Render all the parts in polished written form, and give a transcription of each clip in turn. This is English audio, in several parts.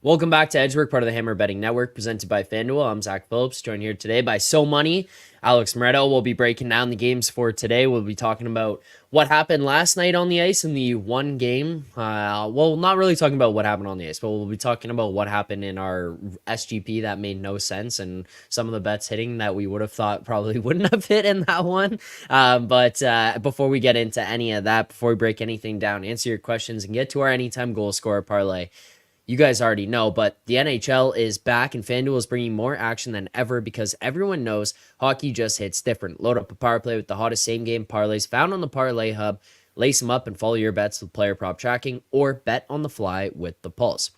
Welcome back to Edgework, part of the Hammer Betting Network, presented by FanDuel. I'm Zack Phillips, joined here today by So Money. Alex Moretto will be breaking down the games for today. We'll be talking about what happened last night on the ice in the one game. Well, not really talking about what happened on the ice, but we'll be talking about what happened in our SGP that made no sense and some of the bets hitting that we would have thought probably wouldn't have hit in that one. But before we get into any of that, before we break anything down, answer your questions and get to our anytime goal scorer parlay. You guys already know, but the NHL is back and FanDuel is bringing more action than ever because everyone knows hockey just hits different. Load up a power play with the hottest same-game parlays found on the Parlay Hub. Lace them up and follow your bets with player prop tracking or bet on the fly with the Pulse.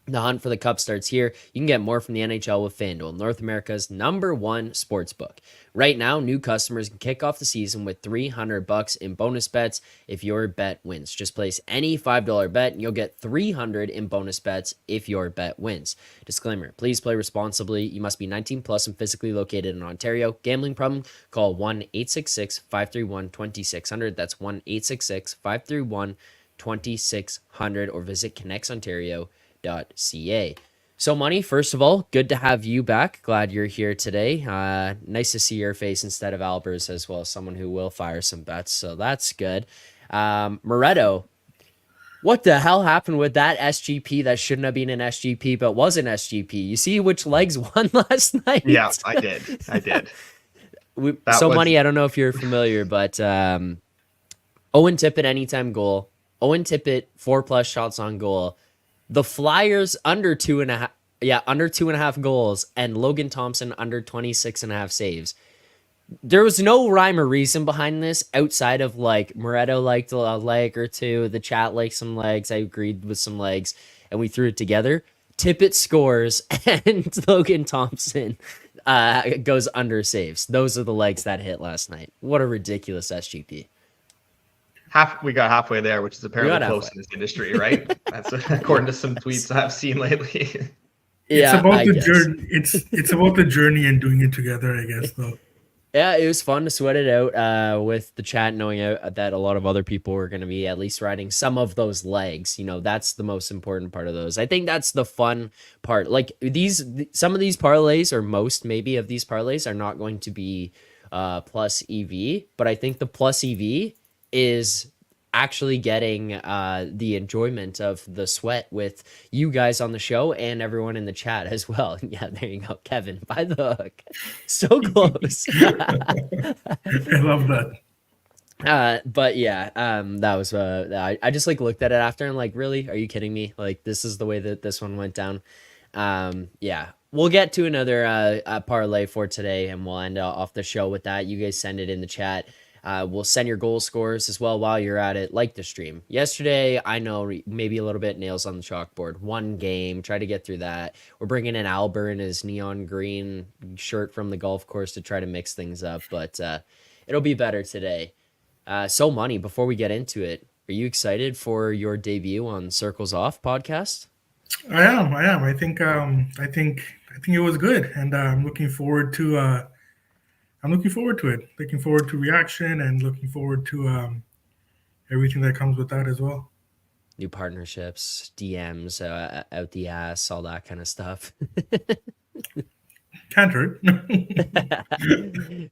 The hunt for the cup starts here. You can get more from the NHL with FanDuel, North America's #1 sportsbook. Right now, new customers can kick off the season with $300 in bonus bets if your bet wins. Just place any $5 bet and you'll get $300 in bonus bets if your bet wins. Disclaimer, please play responsibly. You must be 19 plus and physically located in Ontario. Gambling problem? Call 1-866-531-2600. That's 1-866-531-2600 or visit connectsontario.ca. So Money, first of all, good to have you back. Glad you're here today. Nice to see your face instead of Albert's as well, someone who will fire some bets, so that's good. Moretto, what the hell happened with that SGP that shouldn't have been an SGP but was an SGP? You see which legs won last night? Yeah, I did. Money, I don't know if you're familiar, but Owen Tippett anytime goal, Owen Tippett 4+ shots on goal. The Flyers under 2.5 goals, and Logan Thompson under 26.5 saves. There was no rhyme or reason behind this outside of like Moretto liked a leg or two, the chat liked some legs, I agreed with some legs, and we threw it together. Tippett scores and Logan Thompson goes under saves. Those are the legs that hit last night. What a ridiculous SGP. We got halfway there, which is apparently close in this industry, right? That's according to some tweets I've seen lately. It's about the journey. It's about the journey and doing it together, I guess, though. Yeah, it was fun to sweat it out with the chat, knowing that a lot of other people were going to be at least riding some of those legs. You know, that's the most important part of those. I think that's the fun part. Like some of these parlays, or most maybe of these parlays, are not going to be plus EV, but I think the plus EV is actually getting the enjoyment of the sweat with you guys on the show and everyone in the chat as well. Yeah, there you go, Kevin, by the hook. So close. I love that. But yeah, that was I just like looked at it after and like, really, are you kidding me? Like, this is the way that this one went down. Yeah, we'll get to another parlay for today and we'll end off the show with that. You guys send it in the chat. We'll send your goal scores as well while you're at it. Like the stream yesterday, I know maybe a little bit nails on the chalkboard. One game, try to get through that. We're bringing in Albert in his neon green shirt from the golf course to try to mix things up, but it'll be better today. So Money, before we get into it, are you excited for your debut on Circles Off podcast? I am. I think it was good, and I'm looking forward to it. Looking forward to reaction, and looking forward to everything that comes with that as well. New partnerships, DMs, out the ass, all that kind of stuff. Can't hurt.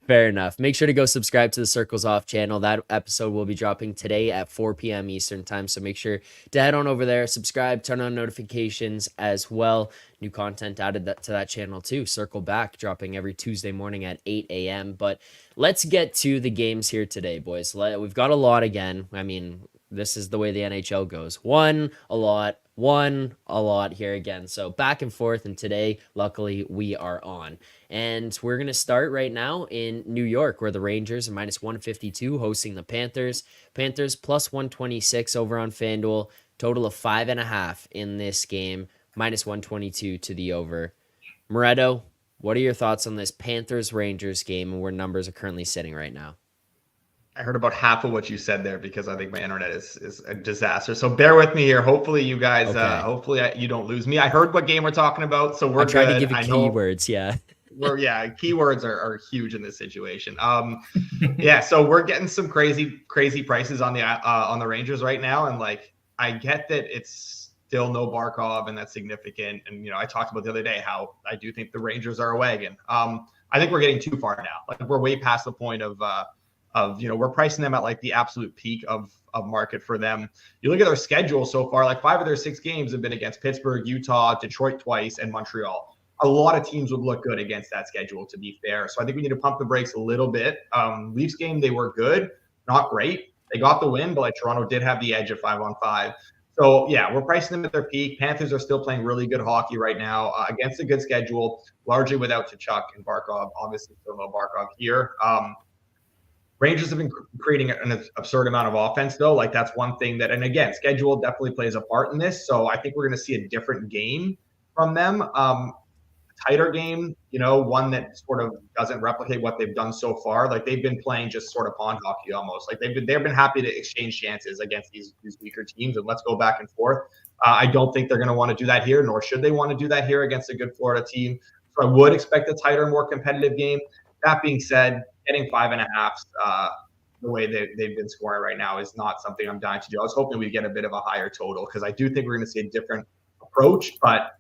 Fair enough. Make sure to go subscribe to the Circles Off channel. That episode will be dropping today at 4 p.m. Eastern time. So make sure to head on over there, subscribe, turn on notifications as well. New content added to that channel too. Circle Back, dropping every Tuesday morning at 8 a.m. But let's get to the games here today, boys. We've got a lot again. I mean, this is the way the NHL goes. Won a lot here again. So back and forth, and today, luckily, we are on. And we're going to start right now in New York, where the Rangers are -152 hosting the Panthers. Panthers +126 over on FanDuel. Total of 5.5 in this game, -122 to the over. Moretto, what are your thoughts on this Panthers-Rangers game and where numbers are currently sitting right now? I heard about half of what you said there because I think my internet is a disaster. So bear with me here. Hopefully you guys, you don't lose me. I heard what game we're talking about, so we're trying to give you keywords. Yeah. Keywords are huge in this situation. So we're getting some crazy prices on the Rangers right now, and like I get that it's still no Barkov, and that's significant. And, you know, I talked about the other day how I do think the Rangers are a wagon. I think we're getting too far now. Like, we're way past the point of you know, we're pricing them at like the absolute peak of market for them. You look at their schedule so far, like 5 of their 6 games have been against Pittsburgh, Utah, Detroit twice, and Montreal. A lot of teams would look good against that schedule, to be fair. So I think we need to pump the brakes a little bit. Leafs game, they were good, not great. They got the win, but like Toronto did have the edge at 5-on-5. So yeah, we're pricing them at their peak. Panthers are still playing really good hockey right now against a good schedule, largely without Tkachuk and Barkov. Obviously, still no Barkov here. Rangers have been creating an absurd amount of offense, though. Like, that's one thing that, and again, schedule definitely plays a part in this. So I think we're going to see a different game from them. Tighter game, you know, one that sort of doesn't replicate what they've done so far. Like, they've been playing just sort of pond hockey almost. Like, they've been happy to exchange chances against these weaker teams and let's go back and forth. I don't think they're going to want to do that here, nor should they want to do that here against a good Florida team. So I would expect a tighter, more competitive game. That being said, getting 5.5 the way they've been scoring right now is not something I'm dying to do. I was hoping we'd get a bit of a higher total because I do think we're going to see a different approach. But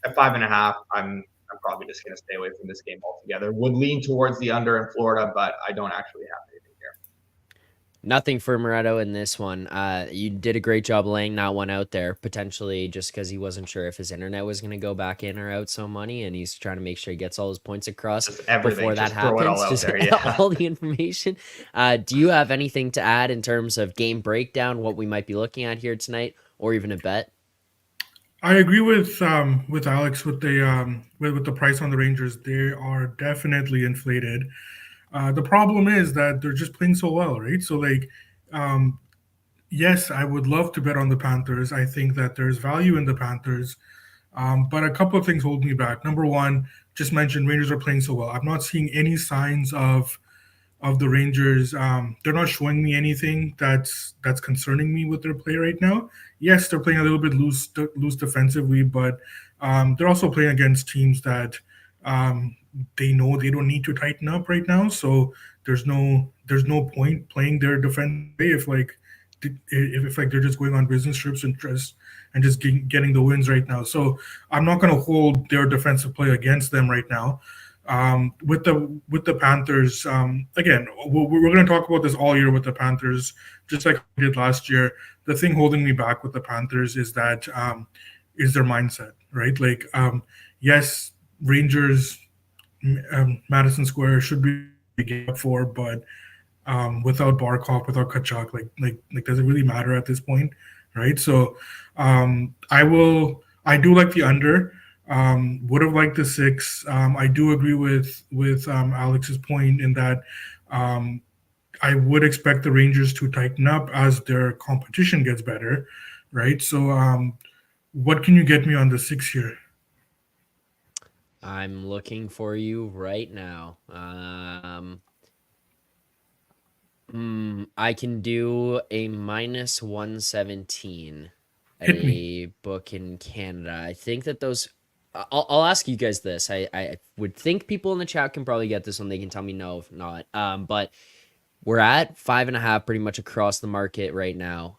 at 5.5, I'm probably just going to stay away from this game altogether. Would lean towards the under in Florida, but I don't actually have anything here. Nothing for Moretto in this one. You did a great job laying that one out there, potentially just because he wasn't sure if his internet was going to go back in or out so money, and he's trying to make sure he gets all his points across before that happens. Just all the information. Do you have anything to add in terms of game breakdown, what we might be looking at here tonight, or even a bet? I agree with Alex with the price on the Rangers. They are definitely inflated. The problem is that they're just playing so well, right? So, like, yes, I would love to bet on the Panthers. I think that there's value in the Panthers, but a couple of things hold me back. Number one, just mentioned Rangers are playing so well. I'm not seeing any signs of the Rangers. They're not showing me anything that's concerning me with their play right now. Yes, they're playing a little bit loose defensively, but they're also playing against teams that they know they don't need to tighten up right now. So there's no point playing their defense if they're just going on business trips and just getting the wins right now. So I'm not going to hold their defensive play against them right now. With the Panthers, again, we're going to talk about this all year with the Panthers, just like we did last year. The thing holding me back with the Panthers is that is their mindset, right? Like, yes, Rangers, Madison Square should be a game up for, but without Barkov, without Tkachuk, like does it really matter at this point, right? So I do like the under. Would have liked the 6. I do agree with Alex's point in that I would expect the Rangers to tighten up as their competition gets better, right? So what can you get me on the 6 here? I'm looking for you right now. I can do a minus 117 at a book in Canada. I think that those... I'll ask you guys this. I would think people in the chat can probably get this one. They can tell me no if not. But we're at 5.5 pretty much across the market right now.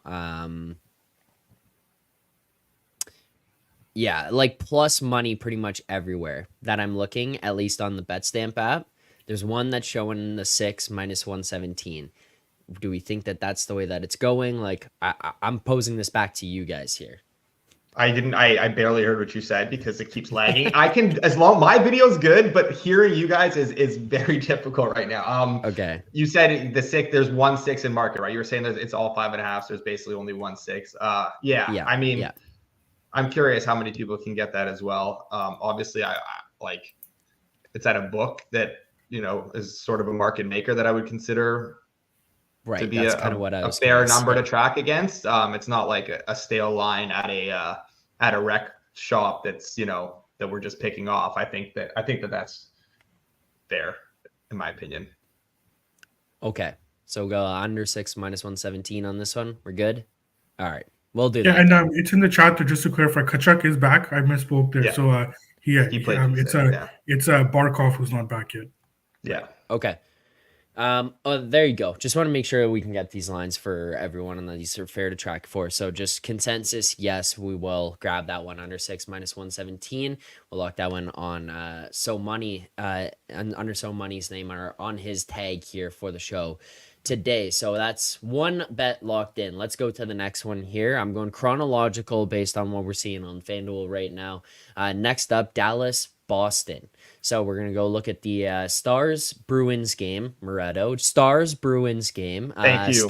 Yeah, like plus money pretty much everywhere that I'm looking, at least on the BetStamp app. There's one that's showing the 6 minus 117. Do we think that that's the way that it's going? Like, I'm posing this back to you guys here. I barely heard what you said because it keeps lagging. My video's good, but hearing you guys is very difficult right now. Okay. You said there's 1 6 in market, right? You were saying that it's all 5.5, so there's basically only 1 6. Yeah. I mean, yeah. I'm curious how many people can get that as well. Obviously, I like it's at a book that, you know, is sort of a market maker that I would consider to be a fair number to track against. It's not like a stale line at a rec shop that's, you know, that we're just picking off. I think that that's fair in my opinion. Okay. So go under 6 minus 117 on this one. We're good. All right. We'll do that. Yeah, and it's in the chat to just to clarify, Tkachuk is back. I misspoke there. Yeah. So he played. It's Barkov who's not back yet. Yeah. Okay. There you go. Just want to make sure we can get these lines for everyone and that these are fair to track for. So just consensus, yes, we will grab that one under 6 minus 117. We'll lock that one on So Money, under So Money's name on his tag here for the show today. So that's one bet locked in. Let's go to the next one here. I'm going chronological based on what we're seeing on FanDuel right now. Next up, Dallas, Boston. So we're gonna go look at the Stars Bruins game. Moretto Stars Bruins game. Thank you.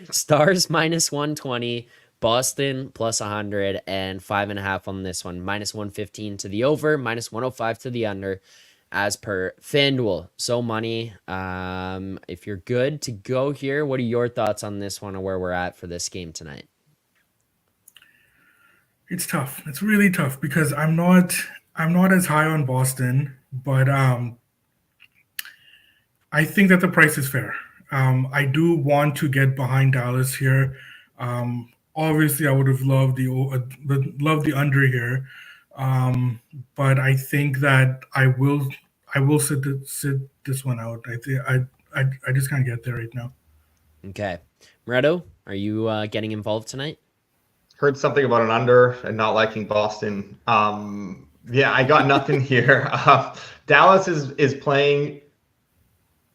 Stars minus 120. Boston plus 100 and 5.5 on this one. Minus 115 to the over. Minus 105 to the under. As per FanDuel. So Money. If you're good to go here, what are your thoughts on this one or where we're at for this game tonight? It's tough. It's really tough because I'm not as high on Boston, but I think that the price is fair. I do want to get behind Dallas here. Obviously, I would have loved the under here, but I think that I will sit this one out. I just can't get there right now. Okay. Moretto, are you getting involved tonight? Heard something about an under and not liking Boston. Yeah, I got nothing here. Dallas is playing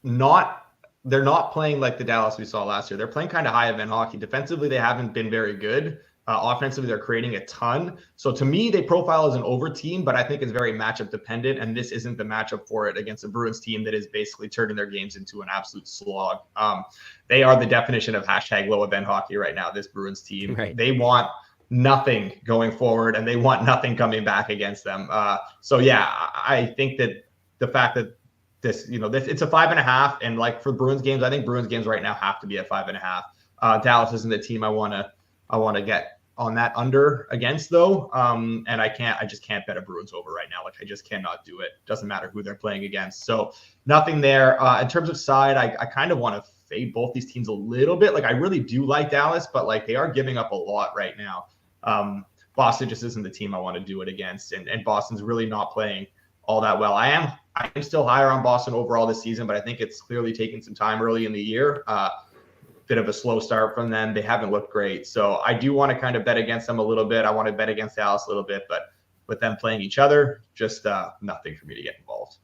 they're not playing like the Dallas we saw last year. They're playing kind of high event hockey. Defensively, they haven't been very good. Offensively, they're creating a ton. So to me, they profile as an over team, but I think it's very matchup dependent. And this isn't the matchup for it against a Bruins team that is basically turning their games into an absolute slog. They are the definition of hashtag low event hockey right now, this Bruins team. Right. They want nothing going forward and they want nothing coming back against them. So yeah, I think that the fact that this it's a 5.5, and like for Bruins games, I think Bruins games right now have to be at 5.5. Dallas isn't the team I want to get on that under against though. And I just can't bet a Bruins over right now. Like I just cannot do it. Doesn't matter who they're playing against. So nothing there. In terms of side, I kind of want to fade both these teams a little bit. Like I really do like Dallas, but like they are giving up a lot right now. Boston just isn't the team I want to do it against. And Boston's really not playing all that well. I am still higher on Boston overall this season, but I think it's clearly taken some time early in the year. Bit of a slow start from them. They haven't looked great. So I do want to kind of bet against them a little bit. I want to bet against Dallas a little bit, but with them playing each other, just nothing for me to get involved.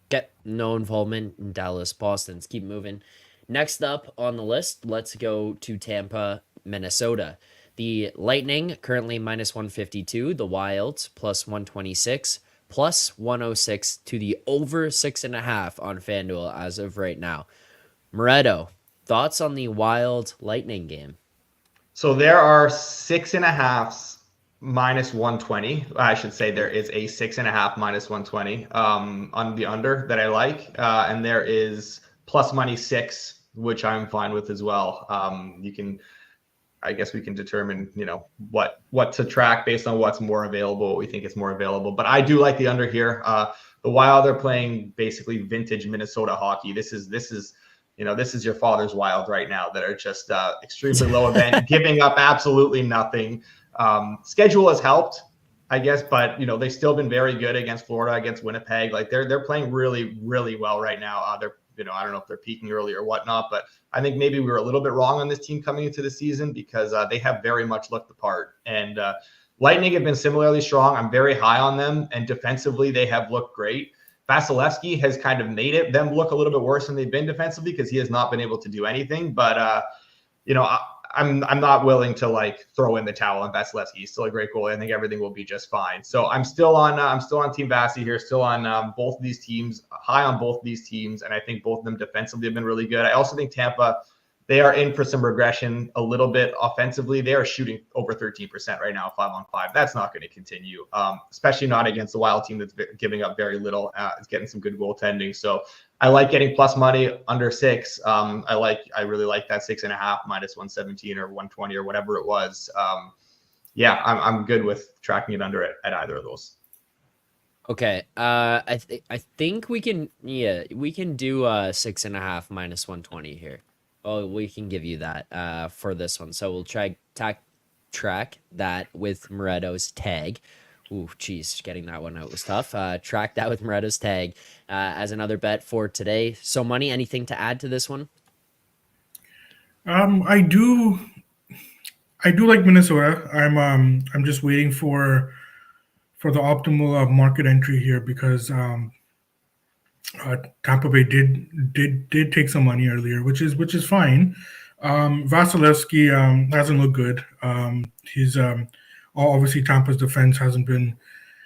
Get no involvement in Dallas, Boston. Let's keep moving. Next up on the list, let's go to Tampa, Minnesota. The Lightning currently minus 152. The Wild plus 126. Plus 106 to the over 6.5 on FanDuel as of right now. Moretto, thoughts on the Wild Lightning game? So there are 6.5s minus 120. I should say there is a 6.5 minus 120 on the under that I like. And there is plus money 6, which I'm fine with as well. I guess we can determine, what to track based on what's more available, what we think is more available. But I do like the under here. The Wild, they're playing basically vintage Minnesota hockey. This is your father's Wild right now that are just extremely low event, giving up absolutely nothing. Schedule has helped, I guess, but they've still been very good against Florida, against Winnipeg. Like they're playing really, really well right now. I don't know if they're peaking early or whatnot, but I think maybe we were a little bit wrong on this team coming into the season because they have very much looked the part. And Lightning have been similarly strong. I'm very high on them, and defensively they have looked great. Vasilevsky has kind of made them look a little bit worse than they've been defensively because he has not been able to do anything. But I'm not willing to like throw in the towel on Vasilevsky. He's still a great goalie. I think everything will be just fine. So I'm still on Team Vasi here, still on both of these teams, high on both of these teams, and I think both of them defensively have been really good. I also think Tampa, they are in for some regression a little bit offensively. They are shooting over 13% right now, 5-on-5. That's not going to continue, especially not against the Wild team that's giving up very little. It's getting some good goaltending. So I like getting plus money under 6. I really like that 6.5 minus 117 or 120 or whatever it was. I'm good with tracking it under it at either of those. Okay. I think we can do 6.5 minus 120 here. Oh, we can give you that for this one. So we'll track that with Moretto's tag. Ooh, geez, getting that one out was tough. Track that with Moretto's tag as another bet for today. So money, anything to add to this one? I do like Minnesota. I'm just waiting for the optimal market entry here because Tampa Bay did take some money earlier, which is fine. Vasilevsky hasn't looked good. He's obviously Tampa's defense hasn't been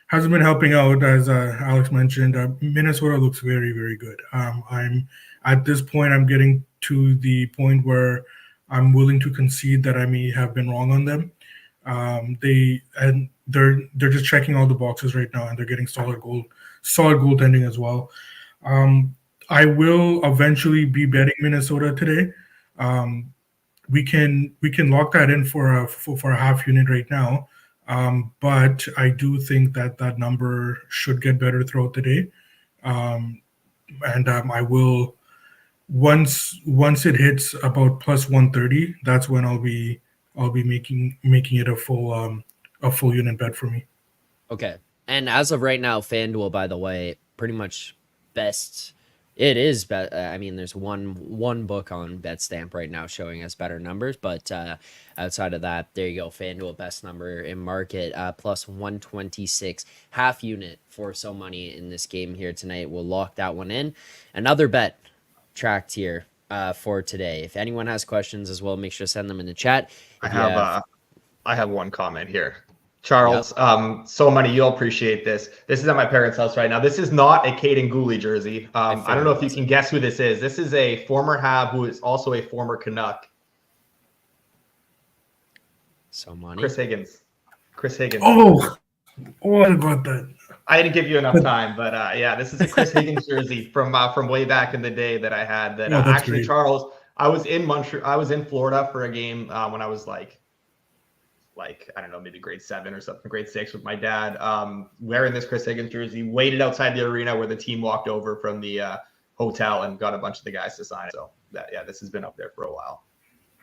helping out, as Alex mentioned. Minnesota looks very, very good. I'm at this point, I'm getting to the point where I'm willing to concede that I may have been wrong on them. They're just checking all the boxes right now, and they're getting solid goaltending as well. Um, I will eventually be betting Minnesota today. Um, we can lock that in for a half unit right now. But I do think that number should get better throughout the day. Um, and I will once it hits about plus 130, that's when I'll be making it a full unit bet for me. Okay. And as of right now, FanDuel, by the way, pretty much best. It is bet. I mean, there's one book on BetStamp right now showing us better numbers, but outside of that, there you go. FanDuel best number in market, plus 126 half unit for so money in this game here tonight. We'll lock that one in. Another bet tracked here for today. If anyone has questions as well, make sure to send them in the chat. I have one comment here. Charles, so money, you'll appreciate this. This is at my parents' house right now. This is not a Caden Gooley jersey. I don't know if you can guess who this is. This is a former Hab who is also a former Canuck. So money. Chris Higgins. Oh, what about that? I didn't give you enough time, but yeah, this is a Chris Higgins jersey from way back in the day that I had. That actually, great. Charles, I was in Florida for a game when I was like I don't know, maybe grade 7 or something, grade 6 with my dad, wearing this Chris Higgins jersey, waited outside the arena where the team walked over from the hotel and got a bunch of the guys to sign it. So this has been up there for a while.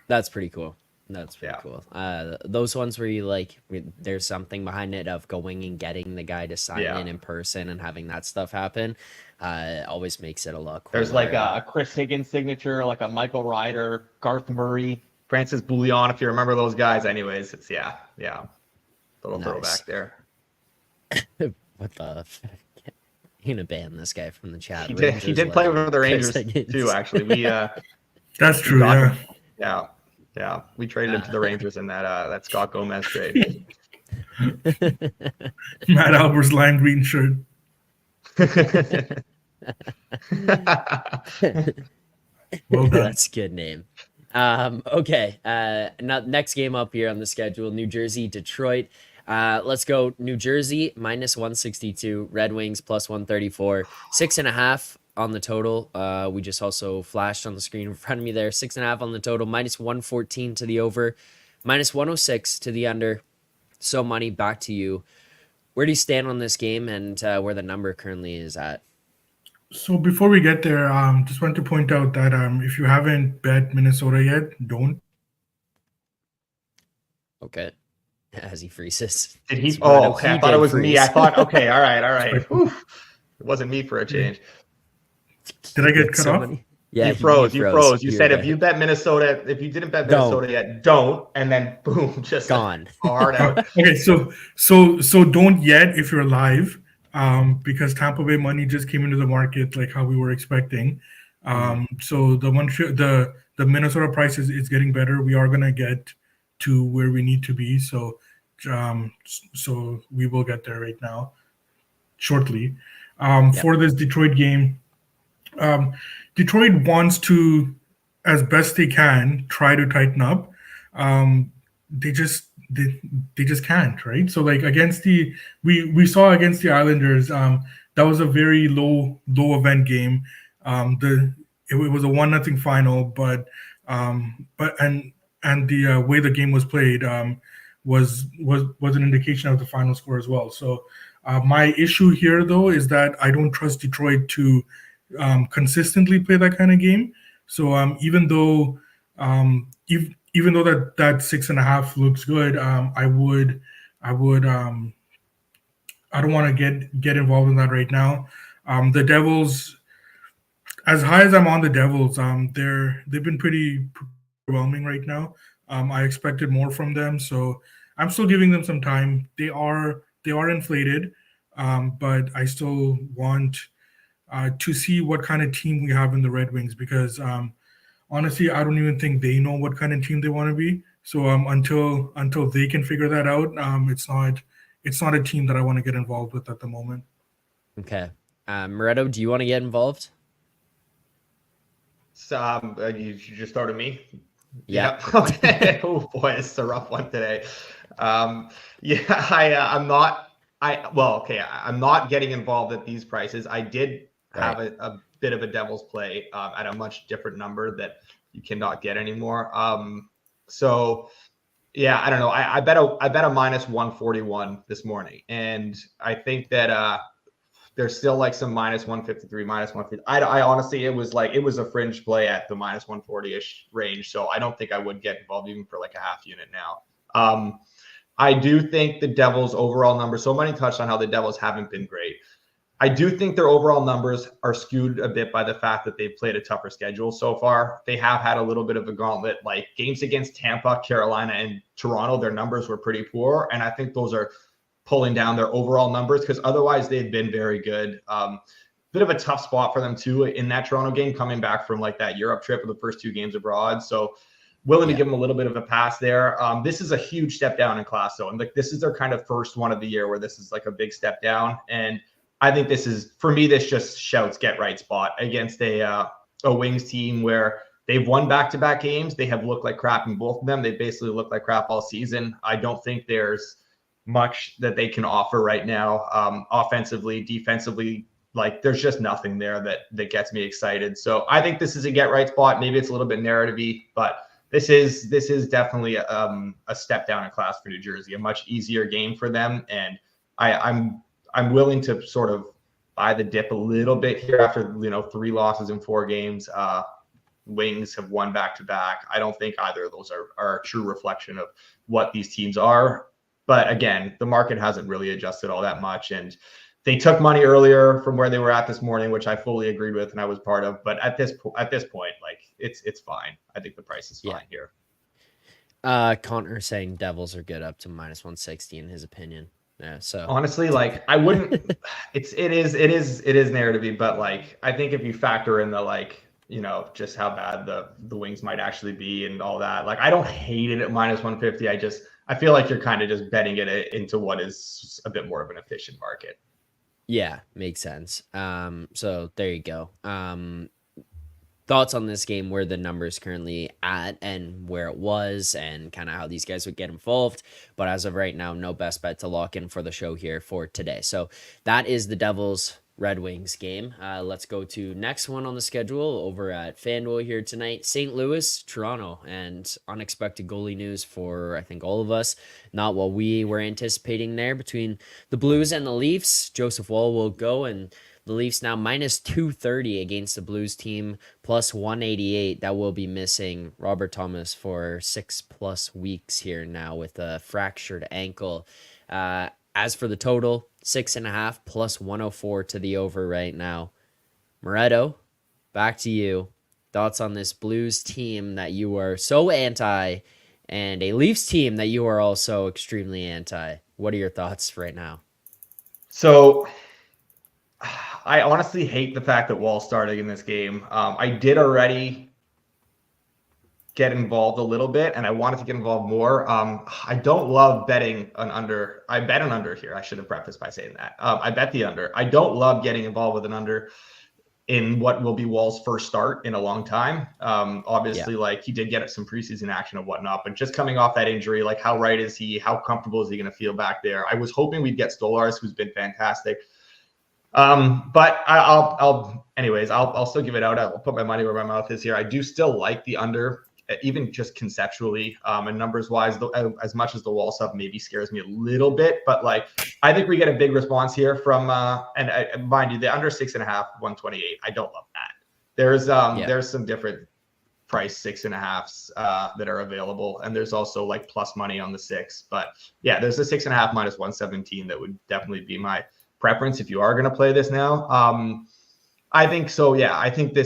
That's pretty cool. That's pretty cool. Those ones where you there's something behind it of going and getting the guy to sign in person and having that stuff happen, always makes it a lot cooler. There's like a Chris Higgins signature, like a Michael Ryder, Garth Murray, Francis Bouillon, if you remember those guys. Anyways, it's little throwback there. What the fuck? You're gonna ban this guy from the chat. He did play for the Rangers too, actually. We that's true. Yeah. We traded him to the Rangers in that Scott Gomez trade. Matt Albert's lime green shirt. Well done. That's a good name. Okay. Next game up here on the schedule: New Jersey, Detroit. Let's go. New Jersey minus 162, Red Wings plus 134, 6.5 on the total. We just also flashed on the screen in front of me there. 6.5 on the total, minus 114 to the over, minus 106 to the under. So money, back to you. Where do you stand on this game and where the number currently is at? So before we get there, just want to point out that if you haven't bet Minnesota yet, don't. Okay. As he freezes. Did he? Oh, okay. I thought it was freeze. Me. I thought, okay, all right. It wasn't me for a change. Did I get cut off? Yeah, you froze. You said if you bet Minnesota, if you didn't bet Minnesota yet, don't, and then boom, just gone. Hard out. Okay, so don't yet if you're live. Because Tampa Bay money just came into the market like how we were expecting. So the Minnesota price is getting better. We are gonna get to where we need to be. So we will get there right now, shortly. For this Detroit game, Detroit wants to, as best they can, try to tighten up. They just can't, right? So like against we saw against the Islanders, that was a very low event game. It was a 1-0 final, but the way the game was played was an indication of the final score as well. So my issue here though is that I don't trust Detroit to consistently play that kind of game. So even though that 6.5 looks good, I would I don't want to get involved in that right now. The Devils, as high as I'm on the Devils, they've been pretty overwhelming right now. I expected more from them, so I'm still giving them some time. They are inflated, but I still want to see what kind of team we have in the Red Wings because honestly, I don't even think they know what kind of team they want to be. So until they can figure that out, it's not a team that I want to get involved with at the moment. Okay. Moretto, do you want to get involved? So you just started me. Yeah. Yep. Okay. Oh boy, it's a rough one today. Yeah, I'm not. I'm not getting involved at these prices. I did have a bit of a devil's play at a much different number that you cannot get anymore. So yeah, I don't know. I bet a minus 141 this morning, and I think that there's still like some minus 153, minus 150. I honestly, it was a fringe play at the minus 140-ish range. So I don't think I would get involved even for like a half unit now. I do think the Devils' overall numbers, so many touched on how the Devils haven't been great. I do think their overall numbers are skewed a bit by the fact that they've played a tougher schedule so far. They have had a little bit of a gauntlet, like games against Tampa, Carolina, and Toronto. Their numbers were pretty poor. And I think those are pulling down their overall numbers because otherwise they've been very good. Bit of a tough spot for them too in that Toronto game, coming back from like that Europe trip of the first two games abroad. So willing to give them a little bit of a pass there. This is a huge step down in class though. And like this is their kind of first one of the year where this is like a big step down. And I think this is, for me, this just shouts get right spot against a Wings team where they've won back-to-back games. They have looked like crap in both of them. They basically look like crap all season. I don't think there's much that they can offer right now, offensively, defensively. Like there's just nothing there that gets me excited. So I think this is a get right spot. Maybe it's a little bit narrative-y, but this is definitely a step down in class for New Jersey, a much easier game for them. And I'm willing to sort of buy the dip a little bit here after 3 losses in 4 games. Wings have won back-to-back. I don't think either of those are a true reflection of what these teams are. But again, the market hasn't really adjusted all that much. And they took money earlier from where they were at this morning, which I fully agreed with and I was part of. But at this point, like it's fine. I think the price is fine here. Connor saying Devils are good up to minus 160 in his opinion. Yeah. So honestly, like I wouldn't. it is narrative-y, but like I think if you factor in the just how bad the Wings might actually be and all that, like I don't hate it at minus 150. I feel like you're kind of just betting it into what is a bit more of an efficient market. Yeah, makes sense. So there you go. Thoughts on this game, where the numbers currently at and where it was and kind of how these guys would get involved. But as of right now, no best bet to lock in for the show here for today. So that is the Devils Red Wings game. Let's go to next one on the schedule over at FanDuel here tonight. St. Louis, Toronto, and unexpected goalie news for I think all of us. Not what we were anticipating there between the Blues and the Leafs. Joseph Woll will go, and the Leafs now minus 230 against the Blues team, plus 188. That will be missing Robert Thomas for 6+ weeks here now with a fractured ankle. As for the total, 6.5 plus 104 to the over right now. Moretto, back to you. Thoughts on this Blues team that you are so anti and a Leafs team that you are also extremely anti. What are your thoughts right now? So I honestly hate the fact that Wall's starting in this game. I did already get involved a little bit, and I wanted to get involved more. I don't love betting an under. I bet an under here. I should have prefaced by saying that. I bet the under. I don't love getting involved with an under in what will be Wall's first start in a long time. Obviously, like he did get some preseason action and whatnot, but just coming off that injury, like how right is he? How comfortable is he going to feel back there? I was hoping we'd get Stolarz, who's been fantastic. But I'll still give it out. I'll put my money where my mouth is here. I do still like the under, even just conceptually, and numbers wise, as much as the Wall stuff maybe scares me a little bit, but like, I think we get a big response here from, mind you, the under 6.5, 128. I don't love that. There's some different price 6.5s that are available, and there's also like plus money on the 6. But yeah, there's a 6.5 minus 117 that would definitely be my preference if you are going to play this now. I think so. Yeah, I think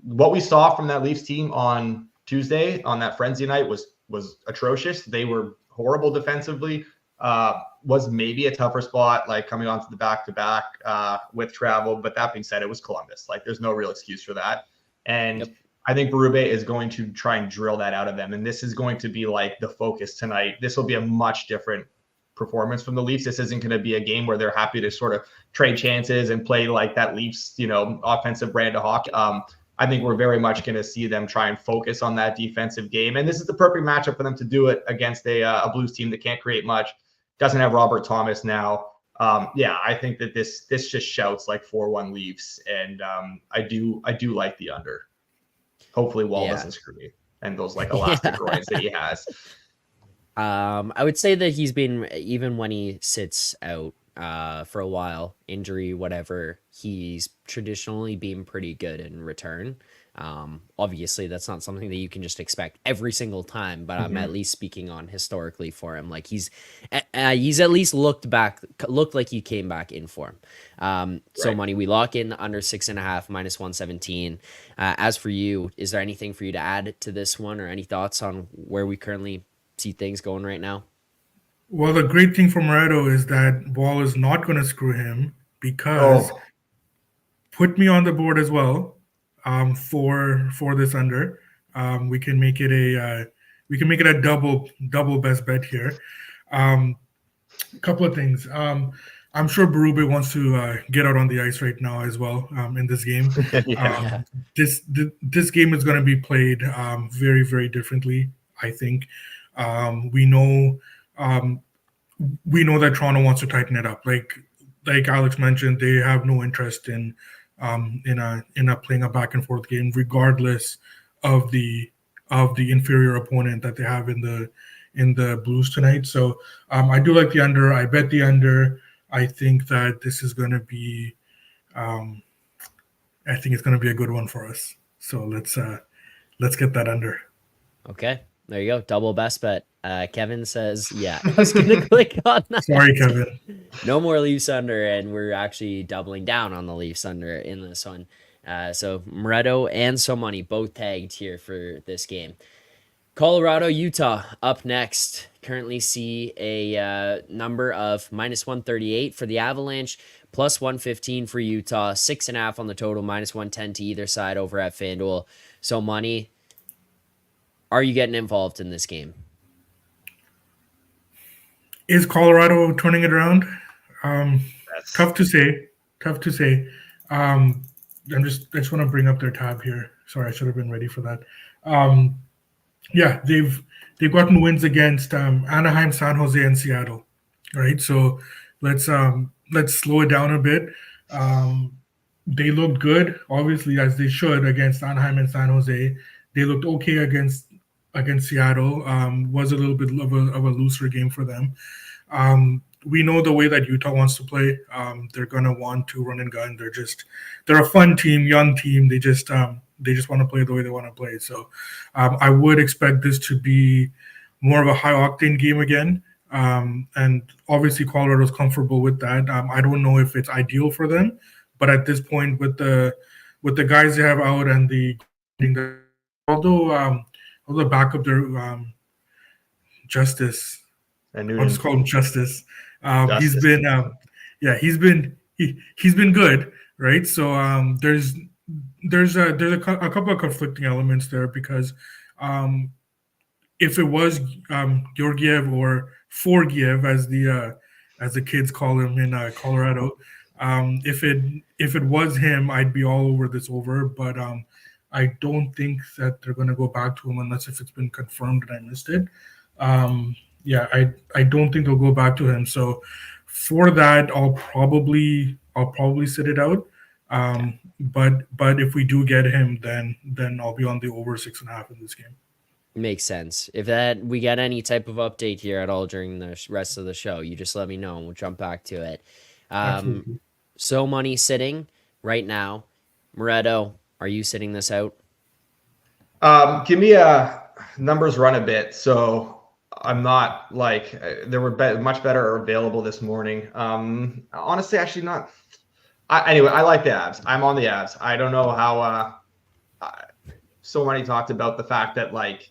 what we saw from that Leafs team on Tuesday on that frenzy night was atrocious. They were horrible defensively. Was maybe a tougher spot, like coming onto the back-to-back with travel. But that being said, it was Columbus. Like, there's no real excuse for that. And Yep. I think Berube is going to try and drill that out of them. And this is going to be like the focus tonight. This will be a much different performance from the Leafs. This isn't going to be a game where they're happy to sort of trade chances and play like that Leafs, offensive brand of hockey. I think we're very much going to see them try and focus on that defensive game. And this is the perfect matchup for them to do it against a Blues team that can't create much, doesn't have Robert Thomas now. I think that this just shouts like 4-1 Leafs. And I do like the under. Hopefully Wall doesn't screw me and those like elastic groins that he has. I would say that he's been, even when he sits out for a while, injury, whatever, he's traditionally been pretty good in return. Obviously, that's not something that you can just expect every single time, but I'm at least speaking on historically for him. Like he's at least looked like he came back in form. So money, we lock in under 6.5 minus 117. As for you, is there anything for you to add to this one, or any thoughts on where we currently see things going right now? Well, the great thing for Moretto is that Wall is not going to screw him, because put me on the board as well for this under. We can make it a double best bet here. A couple of things. I'm sure Berube wants to get out on the ice right now as well in this game. This game is going to be played very, very differently, I think. We know that Toronto wants to tighten it up. Like Alex mentioned, they have no interest in playing a back and forth game, regardless of the inferior opponent that they have in the Blues tonight. So I do like the under. I bet the under. I think that this is going to be, I think it's going to be a good one for us. So let's get that under. Okay, there you go. Double best bet. Kevin says, yeah, I was going to click on that. Sorry, Kevin. No more Leafs under, and we're actually doubling down on the Leafs under in this one. So Moretto and So Money both tagged here for this game. Colorado, Utah up next. Currently see a number of minus 138 for the Avalanche, plus 115 for Utah, 6.5 on the total, minus 110 to either side over at FanDuel. So Money, are you getting involved in this game? Is Colorado turning it around? Tough to say. I just want to bring up their tab here. Sorry, I should have been ready for that. They've gotten wins against Anaheim, San Jose, and Seattle. Right, so let's slow it down a bit. They looked good, obviously, as they should, against Anaheim and San Jose. They looked okay against Seattle. Was a little bit of a looser game for them. We know the way that Utah wants to play. They're gonna want to run and gun. They're a fun team, young team. They just want to play the way they want to play. So I would expect this to be more of a high octane game again. And obviously Colorado's comfortable with that. I don't know if it's ideal for them, but at this point with the guys they have out and although back up their Justice. I'll just call him Justice. He's been good, right? So there's a couple of conflicting elements there, because if it was Georgiev or Forgiev, as the kids call him in Colorado, if it was him, I'd be all over this over. But I don't think that they're going to go back to him unless if it's been confirmed and I missed it. I don't think they'll go back to him. So for that, I'll probably sit it out. But if we do get him, then I'll be on the over 6.5 in this game. Makes sense. If we get any type of update here at all during the rest of the show, you just let me know and we'll jump back to it. So Money sitting right now. Moretto, are you sitting this out? Give me a numbers run a bit. So I'm not like there were much better available this morning. Honestly, actually not. Anyway, I like the Avs. I'm on the Avs. I don't know how. So many talked about the fact that like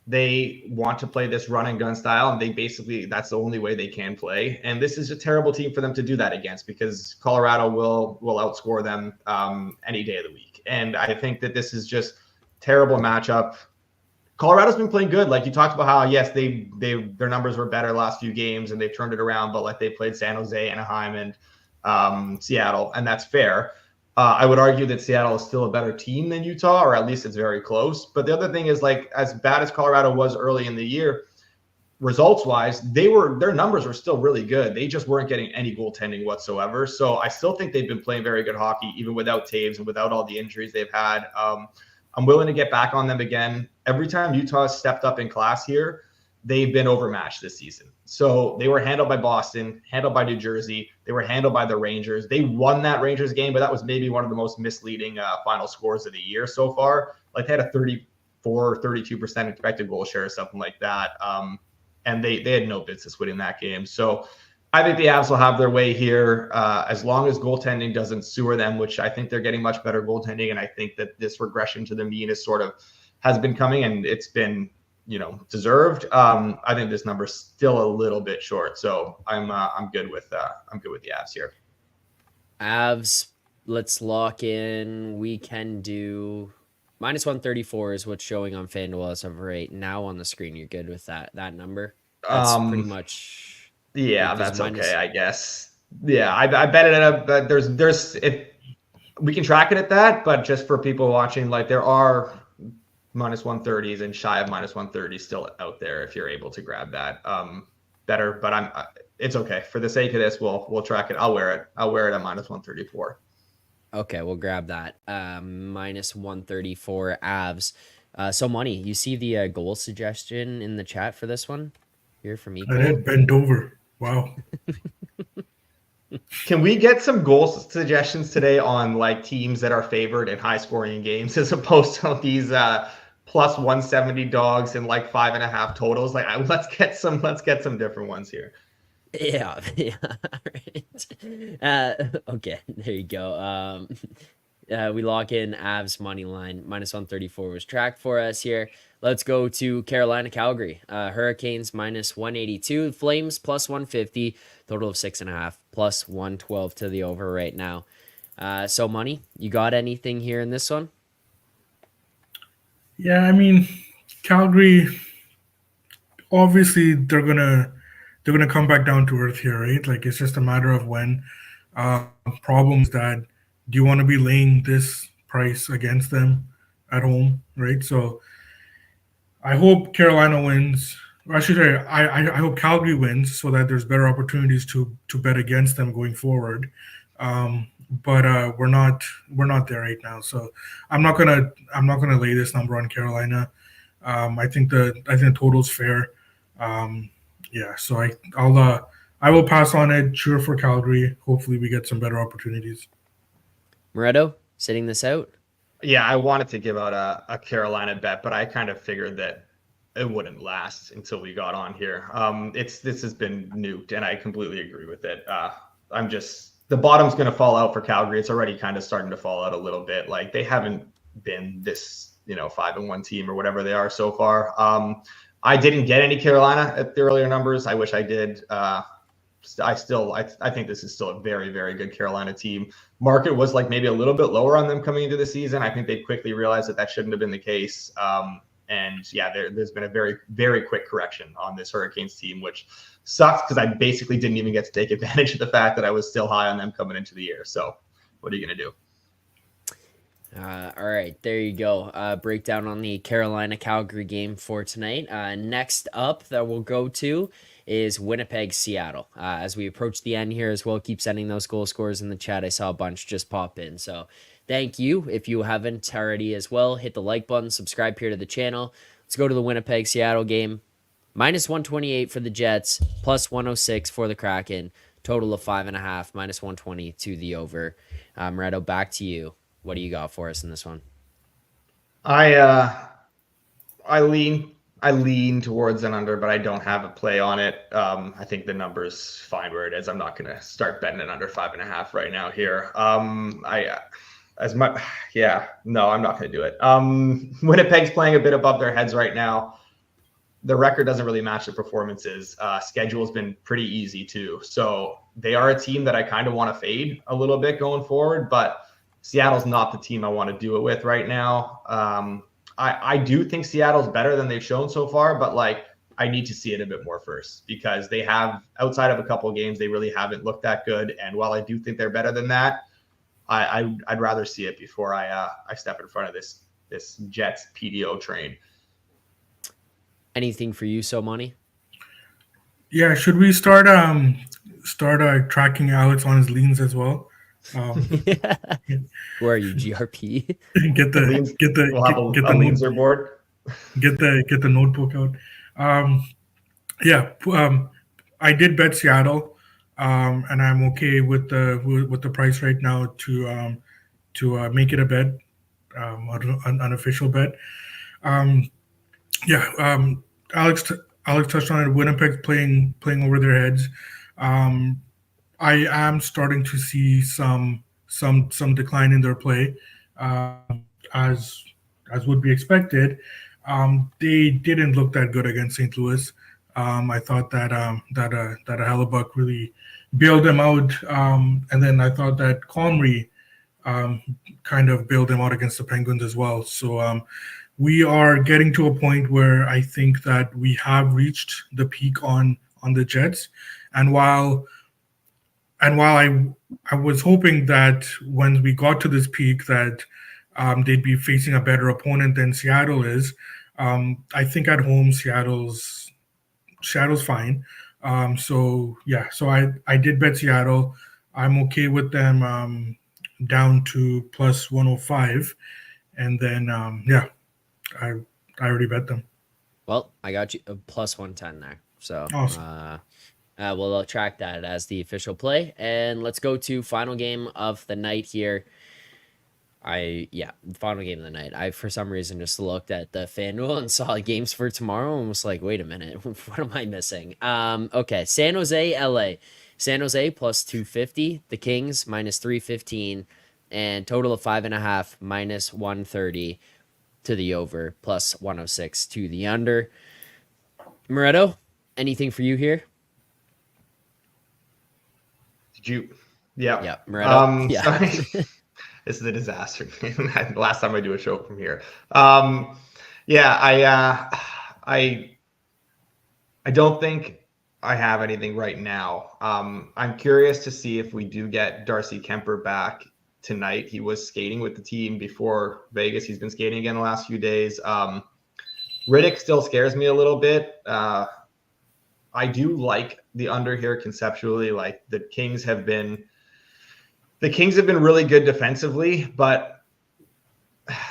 they want to play this run and gun style, and they basically that's the only way they can play. And this is a terrible team for them to do that against because Colorado will outscore them any day of the week. And I think that this is just terrible matchup. Colorado's been playing good. Like you talked about how yes, they their numbers were better last few games and they've turned it around, but like they played San Jose, Anaheim, and Seattle, and that's fair. I would argue that Seattle is still a better team than Utah, or at least it's very close. But the other thing is, like, as bad as Colorado was early in the year, results-wise, their numbers were still really good. They just weren't getting any goaltending whatsoever. So I still think they've been playing very good hockey, even without Taves and without all the injuries they've had. I'm willing to get back on them again. Every time Utah stepped up in class here, they've been overmatched this season. So they were handled by Boston, handled by New Jersey. They were handled by the Rangers. They won that Rangers game, but that was maybe one of the most misleading final scores of the year so far. Like they had a 34, 32% expected goal share or something like that. And they had no business winning that game. So I think the Avs will have their way here as long as goaltending doesn't sewer them, which I think they're getting much better goaltending. And I think that this regression to the mean is has been coming, and it's been deserved. I think this number's still a little bit short, so I'm good with the Avs here. Avs, let's lock in. We can do minus 134 is what's showing on FanDuel as of right now on the screen. You're good with that number? That's pretty much. Yeah, that's okay, I guess. Yeah, I bet it at but there's if we can track it at that, but just for people watching, like there are minus 130s and shy of minus 130 still out there if you're able to grab that better, but it's okay for the sake of this. We'll track it. I'll wear it at minus 134. Okay, we'll grab that minus 134 Avs. So money, you see the goal suggestion in the chat for this one here from Equal? I did bend over. Wow. Can we get some goal suggestions today on like teams that are favored in high scoring games as opposed to these plus 170 dogs and like 5.5 totals? Like let's get some different ones here. Yeah. Right. Okay, there you go. We lock in Avs money line. Minus 134 was tracked for us here. Let's go to Carolina, Calgary. Hurricanes minus 182. Flames plus 150. Total of 6.5. Plus 112 to the over right now. So money, you got anything here in this one? Yeah, I mean, Calgary, obviously they're gonna come back down to earth here, right? Like it's just a matter of when. Problems that do you want to be laying this price against them at home, right? So I hope Carolina wins. Or I should say I hope Calgary wins so that there's better opportunities to bet against them going forward. But we're not there right now. So I'm not gonna lay this number on Carolina. I think the total's fair. Yeah, so I will pass on it. Cheer for Calgary. Hopefully we get some better opportunities. Moretto, sitting this out? Yeah, I wanted to give out a Carolina bet, but I kind of figured that it wouldn't last until we got on here. This has been nuked, and I completely agree with it. The bottom's going to fall out for Calgary. It's already kind of starting to fall out a little bit. Like they haven't been this 5-1 team or whatever they are so far. I didn't get any Carolina at the earlier numbers. I wish I did. I think this is still a very, very good Carolina team. Market was like maybe a little bit lower on them coming into the season. I think they quickly realized that shouldn't have been the case. And yeah, there's been a very, very quick correction on this Hurricanes team, which sucks because I basically didn't even get to take advantage of the fact that I was still high on them coming into the year. So what are you going to do? All right, there you go. Breakdown on the Carolina-Calgary game for tonight. Next up that we'll go to is Winnipeg-Seattle. As we approach the end here as well, keep sending those goal scores in the chat. I saw a bunch just pop in. So thank you. If you haven't already as well, hit the like button, subscribe here to the channel. Let's go to the Winnipeg-Seattle game. Minus 128 for the Jets, plus 106 for the Kraken. Total of 5.5, minus 120 to the over. Moretto, back to you. What do you got for us in this one? I I lean towards an under, but I don't have a play on it. I think the number's fine where it is. I'm not going to start betting it under 5.5 right now here. No, I'm not going to do it. Winnipeg's playing a bit above their heads right now. The record doesn't really match the performances. Schedule's been pretty easy too. So they are a team that I kind of want to fade a little bit going forward, but Seattle's not the team I want to do it with right now. I do think Seattle's better than they've shown so far, but like I need to see it a bit more first because they have, outside of a couple of games, they really haven't looked that good. And while I do think they're better than that, I'd rather see it before I step in front of this Jets PDO train. Anything for you, So Money? Yeah, should we start tracking Alex on his leans as well? Where are you, GRP? Get the Leanser board. Get the notebook out. I did bet Seattle, and I'm okay with the price right now to make it a bet, an unofficial bet. Alex touched on it. Winnipeg playing over their heads. I am starting to see some decline in their play, as would be expected. They didn't look that good against St. Louis. I thought that Hellebuck really bailed them out, and then I thought that Comrie kind of bailed them out against the Penguins as well. So we are getting to a point where I think that we have reached the peak on the Jets, and while I was hoping that when we got to this peak that they'd be facing a better opponent than Seattle is. I think at home Seattle's fine. So I did bet Seattle. I'm okay with them down to plus 105, and then I already bet them. Well, I got you plus 110 there. So awesome. We'll track that as the official play. And let's go to final game of the night here. Final game of the night. I, for some reason, just looked at the FanDuel and saw games for tomorrow and was like, wait a minute, what am I missing? Okay, San Jose, LA. San Jose plus 250, the Kings minus 315, and total of 5.5 minus 130 to the over, plus 106 to the under. Moretto, anything for you here? Yeah. Moretto. Sorry. This is a disaster. Last time I do a show from here. I don't think I have anything right now. I'm curious to see if we do get Darcy Kemper back tonight. He was skating with the team before Vegas. He's been skating again the last few days. Riddick still scares me a little bit. I do like the under here conceptually. Like the Kings have been really good defensively, but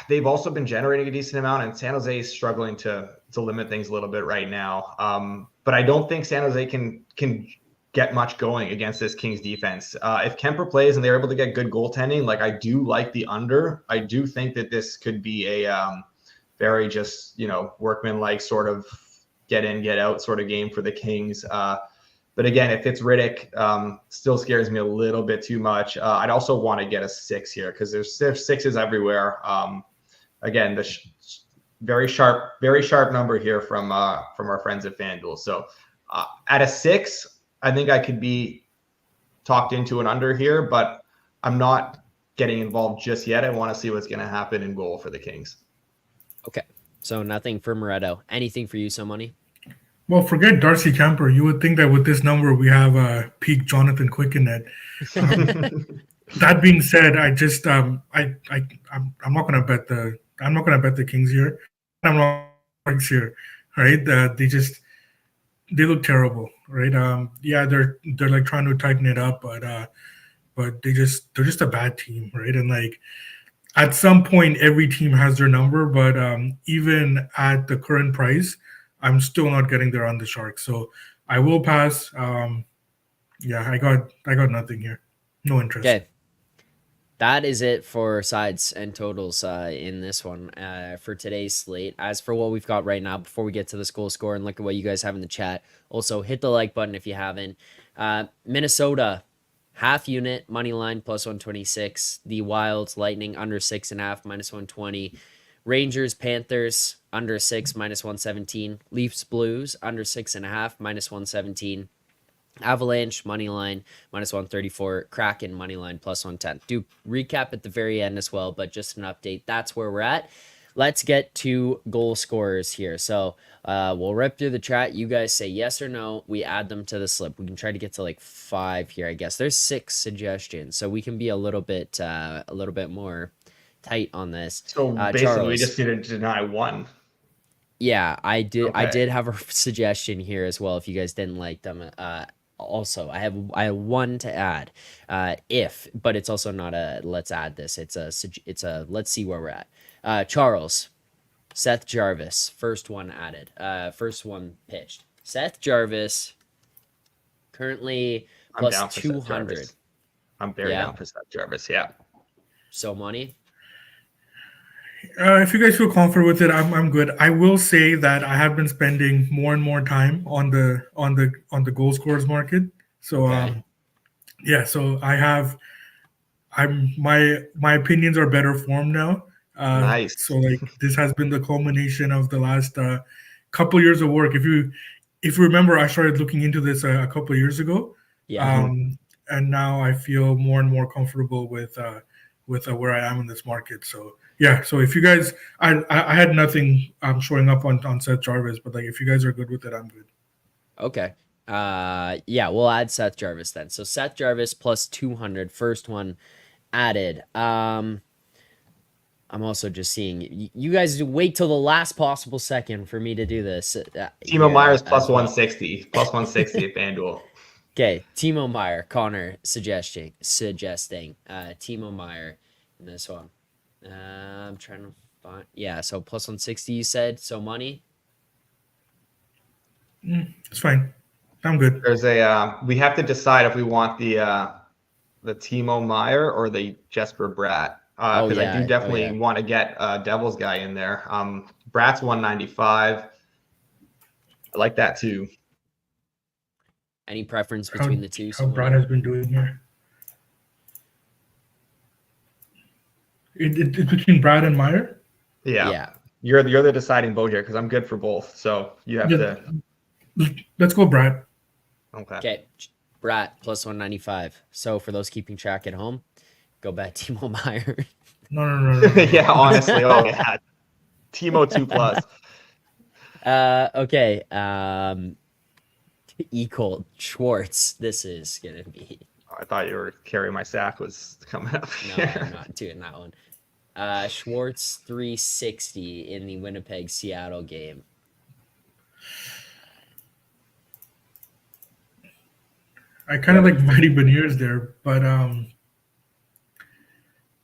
they've also been generating a decent amount, and San Jose is struggling to limit things a little bit right now. But I don't think San Jose can get much going against this Kings defense. If Kemper plays and they're able to get good goaltending, like I do like the under. I do think that this could be a very just, workman-like sort of get in, get out sort of game for the Kings. But again, if it's Riddick, still scares me a little bit too much. I'd also want to get a 6 here because there's sixes everywhere. Again, the very sharp number here from our friends at FanDuel. So at a 6, I think I could be talked into an under here, but I'm not getting involved just yet. I want to see what's going to happen in goal for the Kings. Okay, so nothing for Moretto. Anything for you, So Money? Well, forget Darcy Kemper. You would think that with this number we have peak Jonathan Quick in it. That being said, I just I'm not gonna bet the Kings here. I'm not Kings here, right? They look terrible, right? They're like trying to tighten it up, but they're just a bad team, right? And like at some point, every team has their number, but even at the current price, I'm still not getting there on the Sharks. So I will pass. I got nothing here. No interest. Okay. that is it for sides and totals in this one for today's slate. As for what we've got right now, before we get to the goal score and look at what you guys have in the chat, also hit the like button if you haven't. Minnesota, half unit, money line, plus 126. The Wilds, Lightning, under 6.5, minus 120. Rangers, Panthers, under 6, minus 117. Leafs, Blues, under 6.5, minus 117. Avalanche money line minus 134, Kraken money line plus 110. Do recap at the very end as well, but just an update. That's where we're at. Let's get to goal scorers here. So we'll rip through the chat. You guys say yes or no. We add them to the slip. We can try to get to like 5 here, I guess. There's 6 suggestions, so we can be a little bit more tight on this. So basically, Charles, we just need to deny one. Yeah, I did. Okay. I did have a suggestion here as well. If you guys didn't like them, also I have one to add. But it's also not a let's add this. It's a let's see where we're at. Charles, Seth Jarvis, first one added. First one pitched. Seth Jarvis, currently plus 200. I'm very down for Seth Jarvis. Yeah. So money. If you guys feel comfortable with it, I'm good. I will say that I have been spending more and more time on the goal scorers market. So Okay. so my opinions are better formed now. Nice. So like this has been the culmination of the last couple years of work. If you remember, I started looking into this a couple of years ago. Yeah. And now I feel more and more comfortable with where I am in this market. So yeah, so if you guys, I had nothing showing up on Seth Jarvis, but like if you guys are good with it, I'm good. Okay. Yeah, we'll add Seth Jarvis then. So Seth Jarvis plus 200, first one added. I'm also just seeing you guys wait till the last possible second for me to do this. Timo Meyer's plus 160 at FanDuel. Okay, Timo Meyer, Connor suggesting Timo Meyer in this one. I'm trying to find. Yeah, so plus 160 you said. So money. It's fine. I'm good. There's we have to decide if we want the Timo Meyer or the Jesper Bratt. Because I do definitely want to get Devil's guy in there. Bratt's 195. I like that too. Any preference between the two? How Bratt has been doing here? It's between Bratt and Meyer. Yeah. You're the deciding vote here because I'm good for both. So you have to. Let's go, Bratt. Okay. Bratt plus 195. So for those keeping track at home, go bet Timo Meyer. No. Yeah, honestly. Oh yeah. Timo 2+. Okay. Colt Schwartz. This is gonna be. I thought you were carrying my sack was coming up. No, I'm not doing that one. Schwartz 360 in the Winnipeg Seattle game. I kind of like Matty Beniers there, but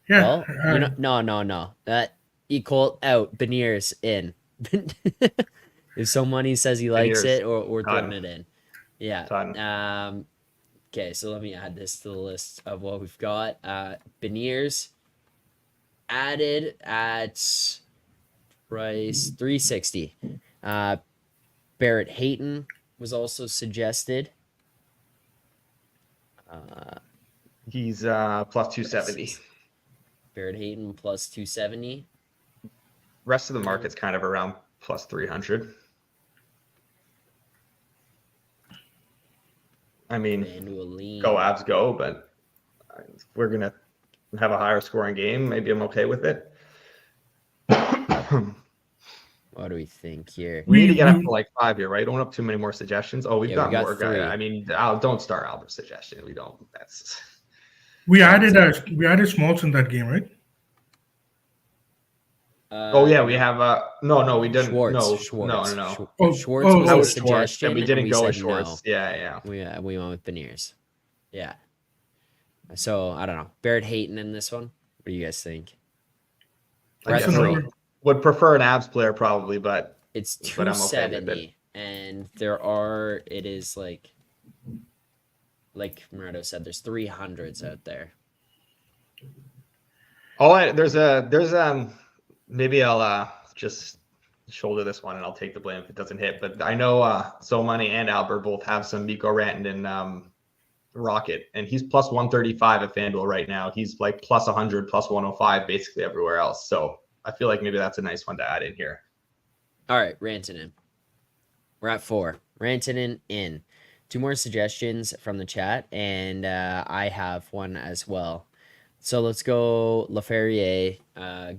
yeah. Well, no. That Colt out, Beniers in. If somebody says he likes it, or we're throwing it in. Yeah. Okay, so let me add this to the list of what we've got. Beniers added at price 360. Barrett Hayton was also suggested. He's plus 270. Barrett Hayton plus 270. Rest of the market's kind of around plus 300. I mean, go Avs go, but if we're going to have a higher scoring game, maybe I'm okay with it. What do we think here? We need to get up to like 5 here, right? Don't have too many more suggestions. Oh, we've got more 3. guys. I mean, don't start Albert's suggestion. We don't. That's. We added Schmaltz in that game, right? Oh yeah, we have no, we didn't. Schwartz. No. Schwartz was a suggestion, and we didn't go with said Schwartz. No. Yeah. We went with Beniers. Yeah. So I don't know. Barrett Hayton in this one. What do you guys think? I guess I would prefer an Avs player probably, but it's 270, okay and it is like Moretto said, there's 300s out there. There's maybe I'll just shoulder this one and I'll take the blame if it doesn't hit. But I know So Money and Albert both have some Mikko Rantanen Rocket, and he's plus 135 at FanDuel right now. He's like plus 100, plus 105 basically everywhere else. So I feel like maybe that's a nice one to add in here. All right, Rantanen. We're at 4. Rantanen in. 2 more suggestions from the chat, and I have one as well. So let's go Laferriere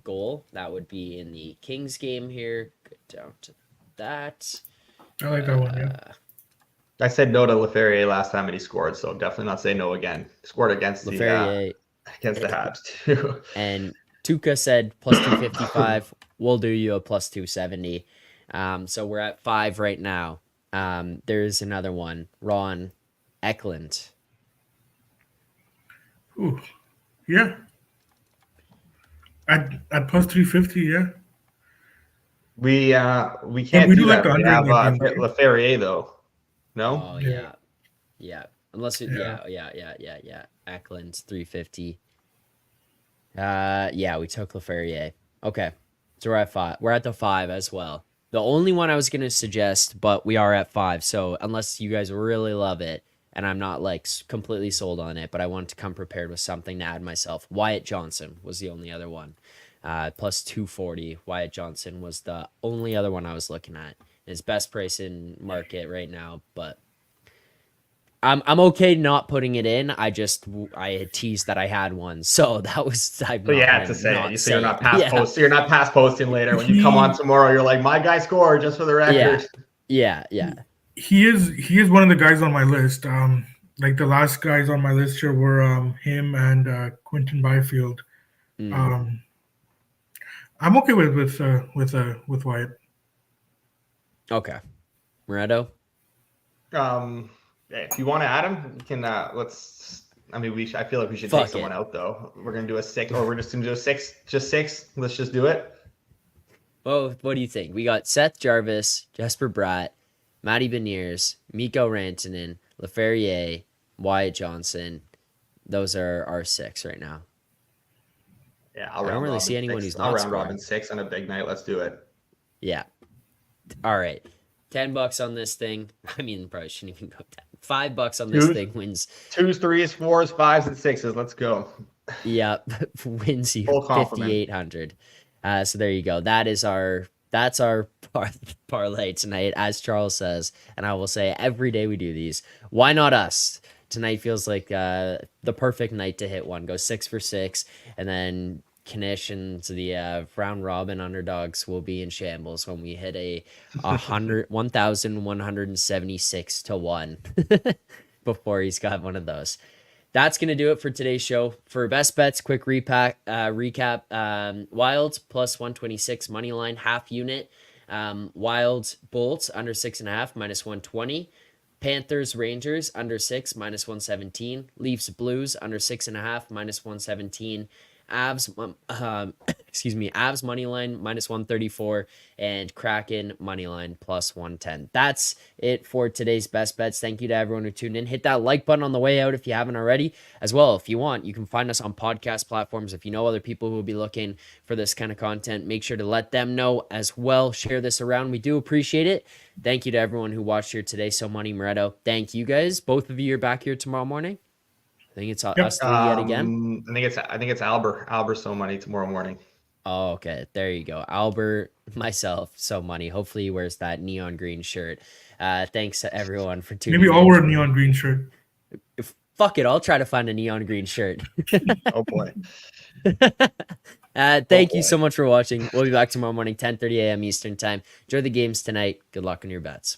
goal. That would be in the Kings game here. Go down to that. I like that one, yeah. I said no to Laferriere last time and he scored, so definitely not say no again. Scored against Laferriere against the Habs too. And Tuca said plus 255. We'll do you a plus 270. So we're at 5 right now. There's another one. Ron Eklund. Ooh, yeah. At plus 350, yeah. We can't we do do that. like We the have under in the game. Laferriere though. No? Oh, Yeah. Yeah. Unless it, yeah. Eklund's 350. Yeah, we took Laferriere. Okay. So we're at 5. We're at the 5 as well. The only one I was going to suggest, but we are at 5. So unless you guys really love it, and I'm not like completely sold on it, but I wanted to come prepared with something to add myself. Wyatt Johnson was the only other one. Plus 240. Wyatt Johnson was the only other one I was looking at. His best price in market right now, but I'm okay not putting it in. I had teased that I had one, so that was. So you had to say it. So you're not pass Yeah. post. You're not pass posting later. When you come on tomorrow, you're like, my guy scored just for the record. Yeah. He is one of the guys on my list. Like the last guys on my list here were him and Quentin Byfield. I'm okay with Wyatt. Okay, Moretto. If you want to add him, you can. Let's. I mean, I feel like we should Fuck take someone it. out though. We're gonna do a 6, or we're just gonna do a 6. Just 6. Let's just do it. Oh, what do you think? We got Seth Jarvis, Jesper Bratt, Matty Beniers, Mikko Rantanen, Laferriere, Wyatt Johnson. Those are our 6 right now. Yeah, I don't really see anyone who's not round scoring. robin 6 on a big night. Let's do it. Yeah. All right. $10 on this thing. I mean, probably shouldn't even go down. $5 on this thing wins. 2s, 3s, 4s, 5s, and 6s. Let's go. Yep. Wins you Full compliment. 5,800. So there you go. That's our parlay tonight, as Charles says. And I will say every day we do these. Why not us? Tonight feels like the perfect night to hit one. Go 6 for 6, and then Knish and the round robin underdogs will be in shambles when we hit a 1,176 to 1 before he's got one of those. That's going to do it for today's show. For best bets, quick recap. Wild plus 126 money line, half unit. Wild Bolts under 6.5 minus 120. Panthers Rangers under 6 minus 117. Leafs Blues under 6.5 minus 117. Avs money line minus 134, and Kraken money line plus 110. That's it for today's best bets. Thank you to everyone who tuned in. Hit that like button on the way out if you haven't already. As well, if you want, you can find us on podcast platforms. If you know other people who will be looking for this kind of content, make sure to let them know as well. Share this around. We do appreciate it. Thank you to everyone who watched here today. So Money, Moretto, thank you guys. Both of you are back here tomorrow morning. I think it's us 3 yet again. I think it's Albert So Money tomorrow morning. Oh, okay. There you go. Albert, myself, So Money. Hopefully he wears that neon green shirt. Thanks to everyone for tuning in. Maybe I'll wear a neon green shirt. Fuck it. I'll try to find a neon green shirt. Oh boy. Thank you so much for watching. We'll be back tomorrow morning, 10:30 a.m. Eastern time. Enjoy the games tonight. Good luck on your bets.